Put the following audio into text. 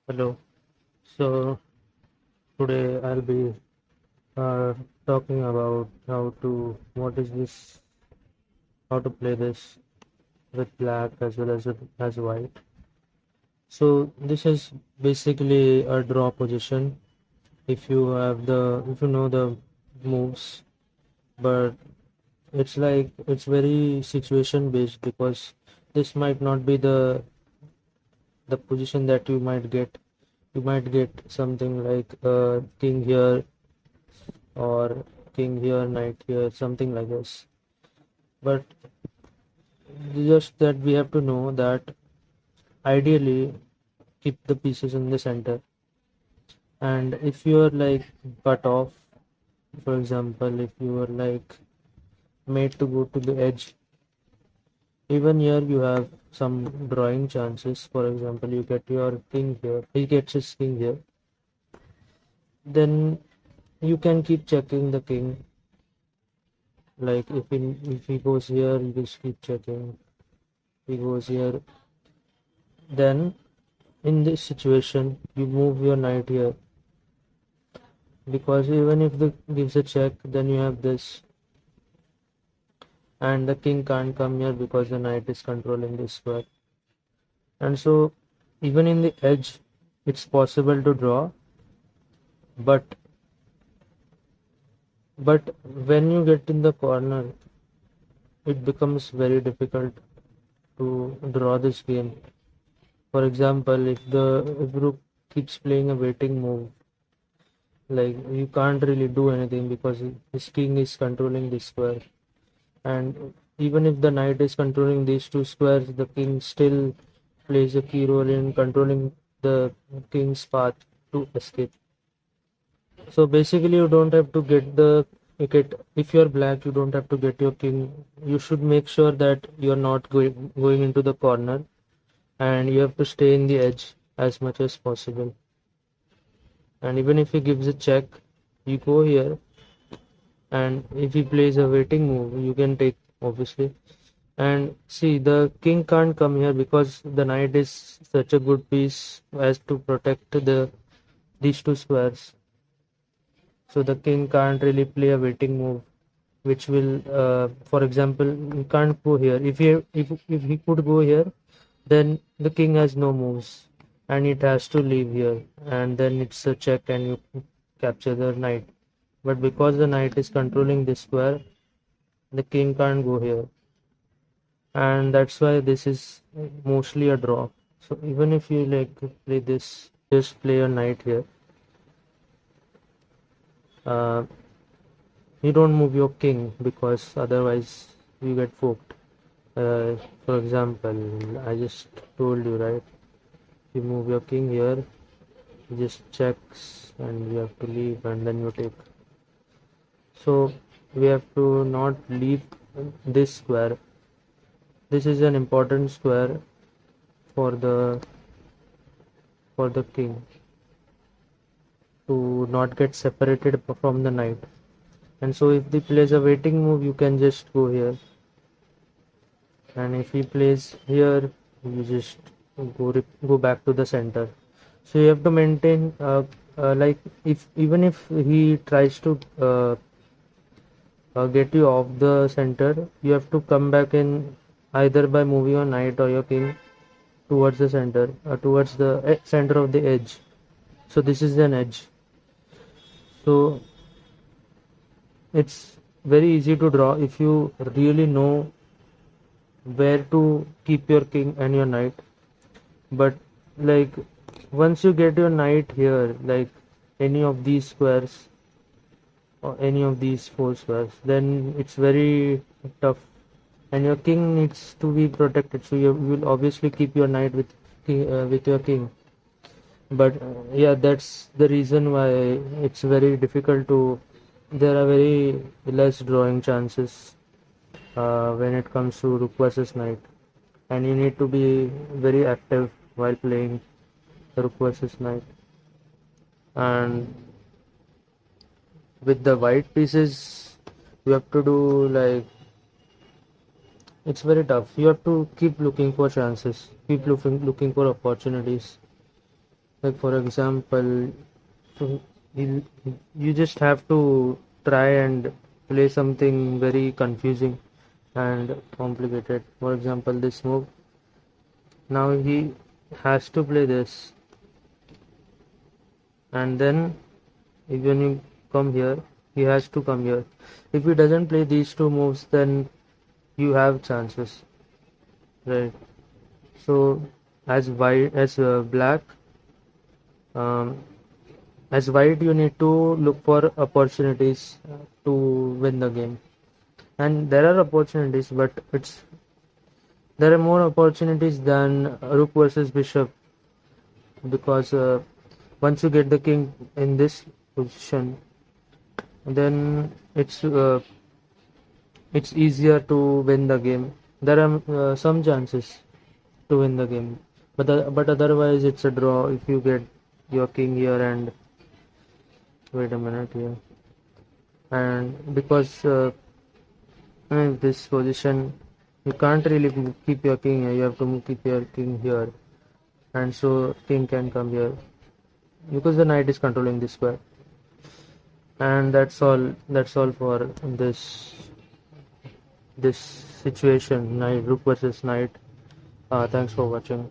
Hello. So today I'll be uh, talking about how to play this with black as well as white. So this is basically a draw position if you know the moves, but it's very situation based because this might not be the position that you might get. You might get something like king here or king here, knight here, something like this. But just that we have to know that ideally keep the pieces in the center. And if you are like cut off, for example, if you are like made to go to the edge, even here you have some drawing chances. For example, you get your king here, he gets his king here, then you can keep checking the king. Like if he goes here, you just keep checking. He goes here, then in this situation you move your knight here, because even if the gives a check, then you have this, and the king can't come here because the knight is controlling this square. And so even in the edge it's possible to draw, but when you get in the corner it becomes very difficult to draw this game. For example, if Rook keeps playing a waiting move, like you can't really do anything because his king is controlling this square. And even if the knight is controlling these two squares, the king still plays a key role in controlling the king's path to escape. So basically you don't have to get if you're black, you don't have to get your king. You should make sure that you're not going into the corner, and you have to stay in the edge as much as possible. And even if he gives a check, you go here, and if he plays a waiting move, you can take, obviously. And see, the king can't come here because the knight is such a good piece as to protect these two squares. So the king can't really play a waiting move, which will, for example, he can't go here. If he could go here, then the king has no moves, and it has to leave here, and then it's a check, and you capture the knight. But because the knight is controlling this square, the king can't go here, and that's why this is mostly a draw. So even if you like play this, just play a knight here. Uh, you don't move your king because otherwise you get forked. For example, I just told you, right? You move your king here, he just checks, and you have to leave, and then you take. So we have to not leave this square. This is an important square for the king to not get separated from the knight. And so if he plays a waiting move, you can just go here, and if he plays here, you just go back to the center. So you have to maintain like if even if he tries to get you off the center, you have to come back in either by moving your knight or your king towards the center, towards the center of the edge. So this is an edge. So it's very easy to draw if you really know where to keep your king and your knight. But like once you get your knight here, like any of these squares or any of these four squares, then it's very tough, and your king needs to be protected. So you will obviously keep your knight with your king. But yeah, that's the reason why it's very difficult to. There are very less drawing chances when it comes to rook versus knight, and you need to be very active while playing rook versus knight. And with the white pieces, you have to do like it's very tough. You have to keep looking for chances, keep looking for opportunities. Like for example, so you, you just have to try and play something very confusing and complicated. For example, this move. Now he has to play this, and then when you come here, he has to come here. If he doesn't play these two moves, then you have chances, right? So as black, um, as white, you need to look for opportunities to win the game. And there are opportunities, but there are more opportunities than rook versus bishop, because once you get the king in this position, then it's easier to win the game. There are some chances to win the game, but otherwise it's a draw if you get your king here. And wait a minute here, and because in this position you can't really keep your king here, you have to keep your king here, and so king can come here because the knight is controlling this square. And that's all for this situation, knight rook versus knight. Thanks for watching.